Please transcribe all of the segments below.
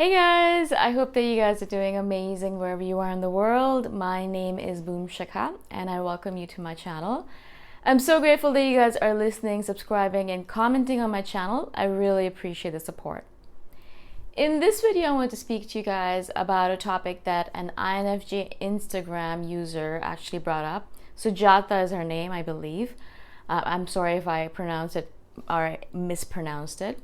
Hey guys, I hope that you guys are doing amazing wherever you are in the world. My name is Shikha and I welcome you to my channel. I'm so grateful that you guys are listening, subscribing, and commenting on my channel. I really appreciate the support. In this video, I want to speak to you guys about a topic that an INFJ Instagram user actually brought up. Sujata is her name, I believe. I'm sorry if I pronounced it or mispronounced it.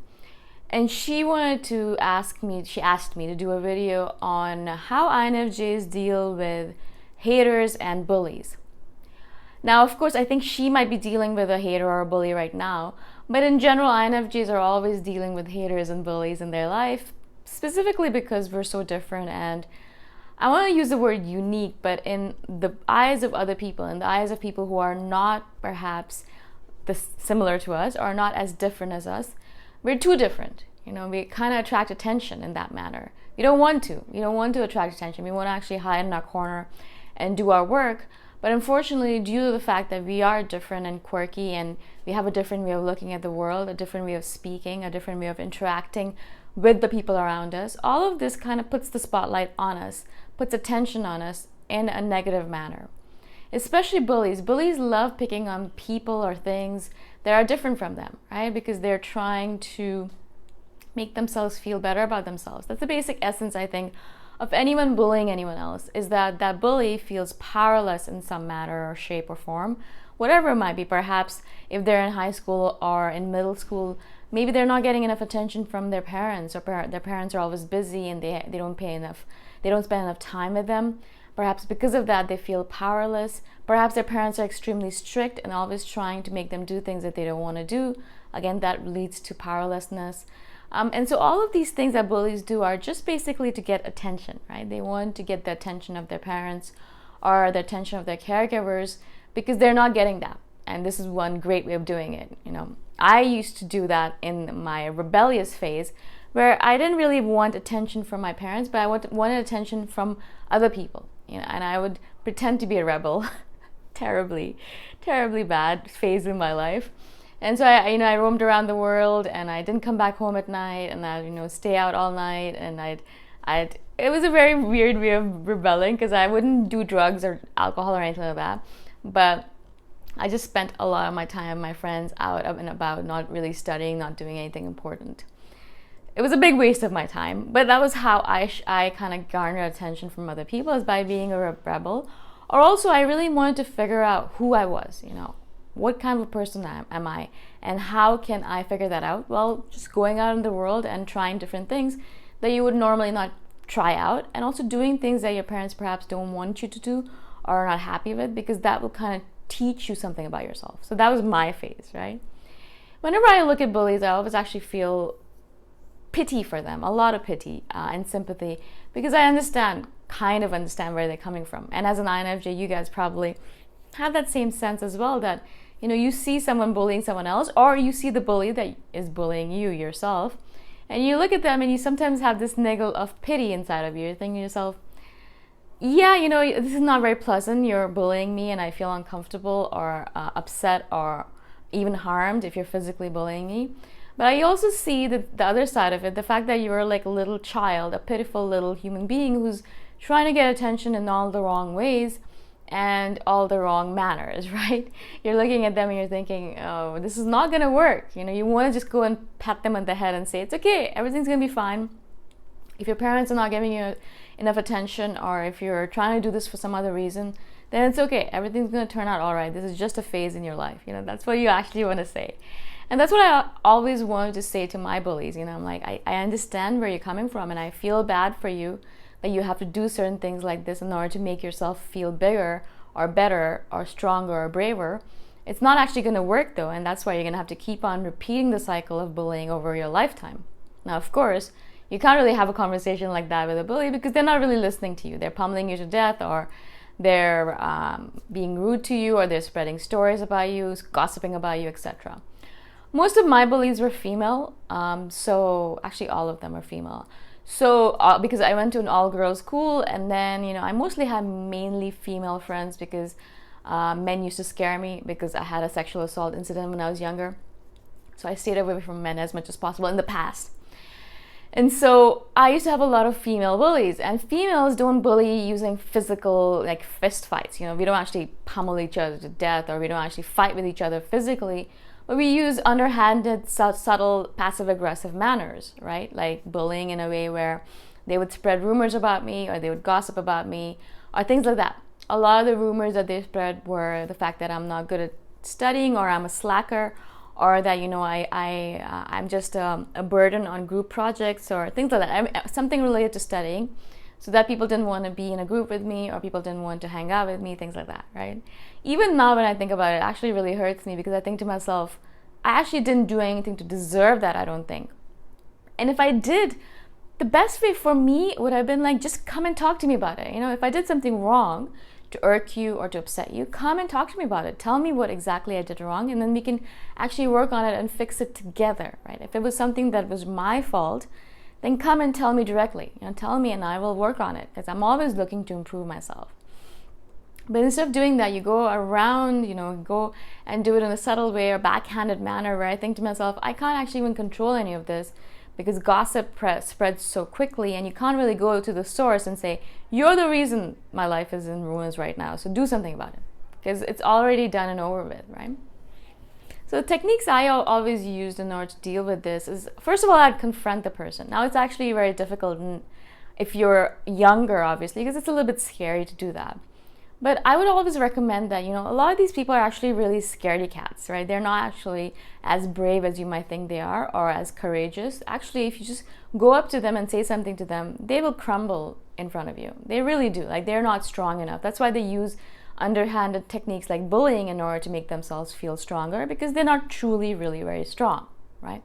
And she asked me to do a video on how INFJs deal with haters and bullies. Now, of course, I think she might be dealing with a hater or a bully right now, but in general, INFJs are always dealing with haters and bullies in their life, specifically because we're so different. And I want to use the word unique, but in the eyes of other people, in the eyes of people who are not perhaps similar to us or not as different as us, we're too different. We kind of attract attention in that manner. We don't want to attract attention. We want to actually hide in our corner and do our work. But unfortunately, due to the fact that we are different and quirky and we have a different way of looking at the world, a different way of speaking, a different way of interacting with the people around us, all of this kind of puts the spotlight on us, puts attention on us in a negative manner. Especially bullies. Bullies love picking on people or things that are different from them, right? Because they're trying to make themselves feel better about themselves. That's the basic essence, I think, of anyone bullying anyone else, is that bully feels powerless in some manner or shape or form, whatever it might be. Perhaps if they're in high school or in middle school, maybe they're not getting enough attention from their parents, or their parents are always busy and they don't spend enough time with them. Perhaps because of that, they feel powerless. Perhaps their parents are extremely strict and always trying to make them do things that they don't want to do. Again, that leads to powerlessness. And so all of these things that bullies do are just basically to get attention, right? They want to get the attention of their parents or the attention of their caregivers because they're not getting that. And this is one great way of doing it. I used to do that in my rebellious phase, where I didn't really want attention from my parents, but I wanted attention from other people. And I would pretend to be a rebel. terribly bad phase in my life. And so I roamed around the world, and I didn't come back home at night, and I'd stay out all night, and it was a very weird way of rebelling because I wouldn't do drugs or alcohol or anything like that, but I just spent a lot of my time, my friends, out and about, not really studying, not doing anything important. It was a big waste of my time, but that was how I kind of garnered attention from other people, is by being a rebel. Or also, I really wanted to figure out who I was, what kind of a person am I, and how can I figure that out? Well, just going out in the world and trying different things that you would normally not try out, and also doing things that your parents perhaps don't want you to do or are not happy with, because that will kind of teach you something about yourself. So that was my phase, right? Whenever I look at bullies, I always actually feel pity for them, a lot of pity and sympathy, because I kind of understand where they're coming from. And as an INFJ, you guys probably have that same sense as well, that you see someone bullying someone else, or you see the bully that is bullying you yourself, and you look at them and you sometimes have this niggle of pity inside of you. You're thinking to yourself, yeah, this is not very pleasant, you're bullying me and I feel uncomfortable or upset or even harmed if you're physically bullying me. But I also see the other side of it, the fact that you're like a little child, a pitiful little human being who's trying to get attention in all the wrong ways and all the wrong manners, right? You're looking at them and you're thinking, oh, this is not going to work. You want to just go and pat them on the head and say, it's okay, everything's going to be fine. If your parents are not giving you enough attention, or if you're trying to do this for some other reason, then it's okay. Everything's going to turn out all right. This is just a phase in your life. That's what you actually want to say. And that's what I always wanted to say to my bullies. I'm like, I understand where you're coming from, and I feel bad for you that you have to do certain things like this in order to make yourself feel bigger or better or stronger or braver. It's not actually going to work though, and that's why you're going to have to keep on repeating the cycle of bullying over your lifetime. Now, of course, you can't really have a conversation like that with a bully because they're not really listening to you. They're pummeling you to death, or they're being rude to you, or they're spreading stories about you, gossiping about you, etc. Most of my bullies were female, so actually all of them are female. So because I went to an all-girls school, and then I mostly had mainly female friends because men used to scare me because I had a sexual assault incident when I was younger. So I stayed away from men as much as possible in the past. And so I used to have a lot of female bullies, and females don't bully using physical, like fist fights. You know, we don't actually pummel each other to death, or we don't actually fight with each other physically, but we use underhanded, subtle, passive-aggressive manners, right? Like bullying in a way where they would spread rumors about me, or they would gossip about me, or things like that. A lot of the rumors that they spread were the fact that I'm not good at studying, or I'm a slacker, or that, you know, I'm just a burden on group projects, or things like that. Something related to studying, so that people didn't want to be in a group with me, or people didn't want to hang out with me, things like that, right? Even now when I think about it, it actually really hurts me, because I think to myself, I actually didn't do anything to deserve that, I don't think. And if I did, the best way for me would have been like, just come and talk to me about it. You know, if I did something wrong to irk you or to upset you, come and talk to me about it. Tell me what exactly I did wrong, and then we can actually work on it and fix it together, right? If it was something that was my fault, then come and tell me directly. You know, tell me and I will work on it, because I'm always looking to improve myself. But instead of doing that, you go around, you know, go and do it in a subtle way or backhanded manner, where I think to myself, I can't actually even control any of this, because gossip spreads so quickly, and you can't really go to the source and say, you're the reason my life is in ruins right now, so do something about it, because it's already done and over with, right? So the techniques I always used in order to deal with this is, first of all, I'd confront the person. Now, it's actually very difficult if you're younger, obviously, because it's a little bit scary to do that. But I would always recommend that, you know, a lot of these people are actually really scaredy cats, right? They're not actually as brave as you might think they are, or as courageous. Actually, if you just go up to them and say something to them, they will crumble in front of you. They really do. Like, they're not strong enough. That's why they use underhanded techniques like bullying in order to make themselves feel stronger, because they're not truly really very strong, right?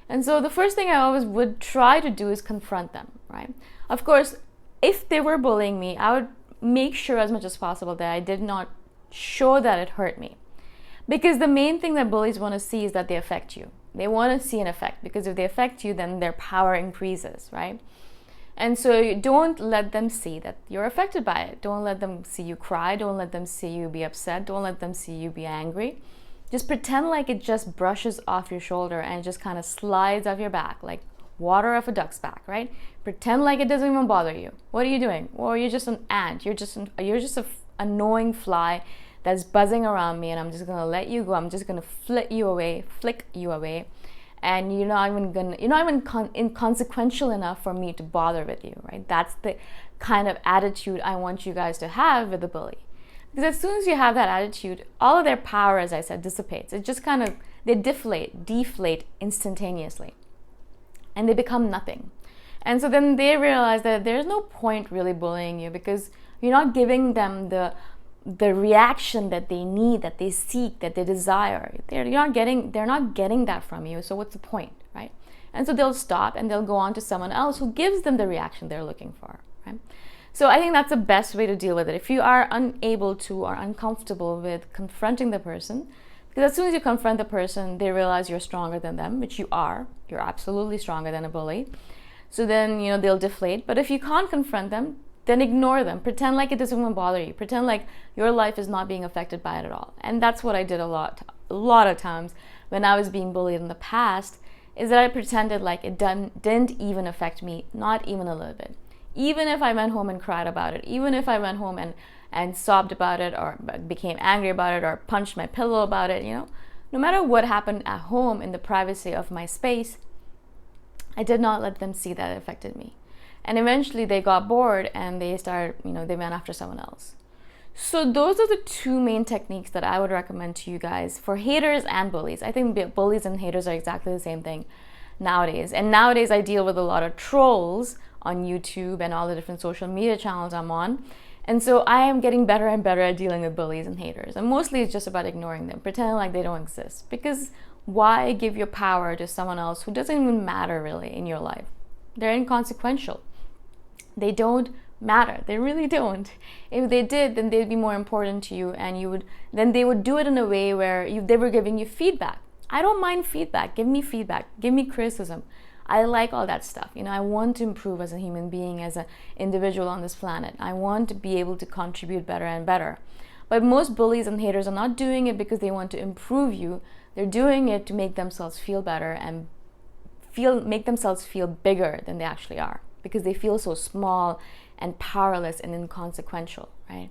And so the first thing I always would try to do is confront them, right? Of course, if they were bullying me, I would make sure as much as possible that I did not show that it hurt me. Because the main thing that bullies want to see is that they affect you. They want to see an effect, because if they affect you, then their power increases, right? And so don't let them see that you're affected by it. Don't let them see you cry. Don't let them see you be upset. Don't let them see you be angry. Just pretend like it just brushes off your shoulder and just kind of slides off your back, like water off a duck's back, right? Pretend like it doesn't even bother you. What are you doing? Well, you're just an ant. You're just a annoying fly that's buzzing around me, and I'm just gonna let you go. I'm just gonna flick you away, and you're not even inconsequential enough for me to bother with you, right? That's the kind of attitude I want you guys to have with the bully. Because as soon as you have that attitude, all of their power, as I said, dissipates. It just kind of, they deflate instantaneously, and they become nothing. And so then they realize that there's no point really bullying you, because you're not giving them the reaction that they need, that they seek, that they desire. They're not getting that from you. So what's the point, right? And so they'll stop and they'll go on to someone else who gives them the reaction they're looking for, right? So I think that's the best way to deal with it. If you are unable to or uncomfortable with confronting the person, because as soon as you confront the person, they realize you're stronger than them, which you are. You're absolutely stronger than a bully. So then, you know, they'll deflate. But if you can't confront them, then ignore them. Pretend like it doesn't even bother you. Pretend like your life is not being affected by it at all. And that's what I did a lot of times when I was being bullied in the past, is that I pretended like it didn't even affect me, not even a little bit. Even if I went home and cried about it, even if I went home and sobbed about it, or became angry about it, or punched my pillow about it, you know, no matter what happened at home in the privacy of my space, I did not let them see that it affected me. And eventually they got bored and they went after someone else. So those are the two main techniques that I would recommend to you guys for haters and bullies. I think bullies and haters are exactly the same thing nowadays. And nowadays I deal with a lot of trolls on YouTube and all the different social media channels I'm on. And so I am getting better and better at dealing with bullies and haters. And mostly it's just about ignoring them, pretending like they don't exist. Because why give your power to someone else who doesn't even matter really in your life? They're inconsequential. They don't matter. They really don't. If they did, then they'd be more important to you, and then they would do it in a way where they were giving you feedback. I don't mind feedback. Give me feedback. Give me criticism. I like all that stuff. You know, I want to improve as a human being, as an individual on this planet. I want to be able to contribute better and better. But most bullies and haters are not doing it because they want to improve you. They're doing it to make themselves feel better and make themselves feel bigger than they actually are, because they feel so small and powerless and inconsequential, right?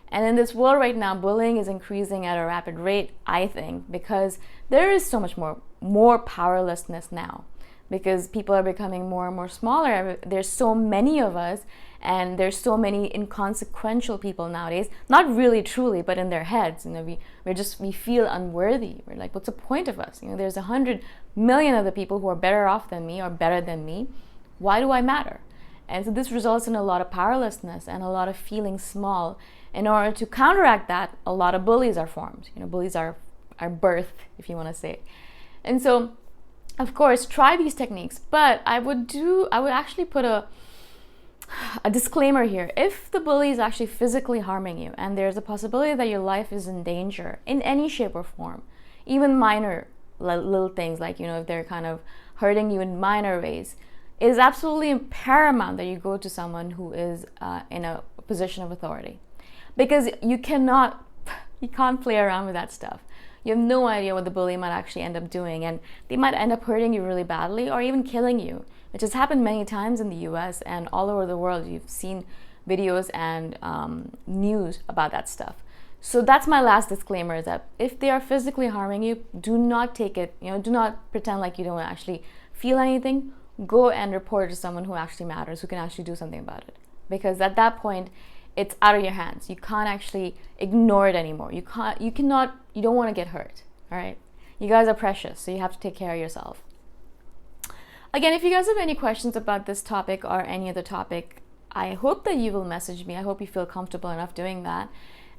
And in this world right now, bullying is increasing at a rapid rate, I think, because there is so much more powerlessness now, because people are becoming more and more smaller. There's so many of us, and there's so many inconsequential people nowadays, not really truly, but in their heads. We feel unworthy. We're like, what's the point of us? There's 100 million other people who are better off than me or better than me. Why do I matter? And so this results in a lot of powerlessness and a lot of feeling small. In order to counteract that, a lot of bullies are formed. Bullies are birthed, if you want to say. And so, of course, try these techniques. But I would actually put a disclaimer here. If the bully is actually physically harming you, and there's a possibility that your life is in danger in any shape or form, even minor little things like, if they're kind of hurting you in minor ways, it is absolutely paramount that you go to someone who is in a position of authority. Because you can't play around with that stuff. You have no idea what the bully might actually end up doing, and they might end up hurting you really badly or even killing you, which has happened many times in the US and all over the world. You've seen videos and news about that stuff. So that's my last disclaimer, is that if they are physically harming you, do not take it, do not pretend like you don't actually feel anything. Go and report to someone who actually matters, who can actually do something about it. Because at that point, it's out of your hands. You can't actually ignore it anymore. You don't want to get hurt, all right? You guys are precious, so you have to take care of yourself. Again, if you guys have any questions about this topic or any other topic, I hope that you will message me. I hope you feel comfortable enough doing that.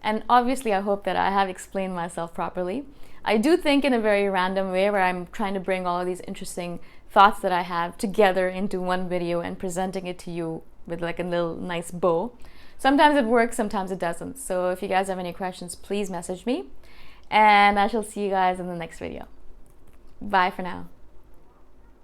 And obviously, I hope that I have explained myself properly. I do think in a very random way, where I'm trying to bring all of these interesting thoughts that I have together into one video and presenting it to you with like a little nice bow. Sometimes it works, sometimes it doesn't. So if you guys have any questions, please message me. And I shall see you guys in the next video. Bye for now.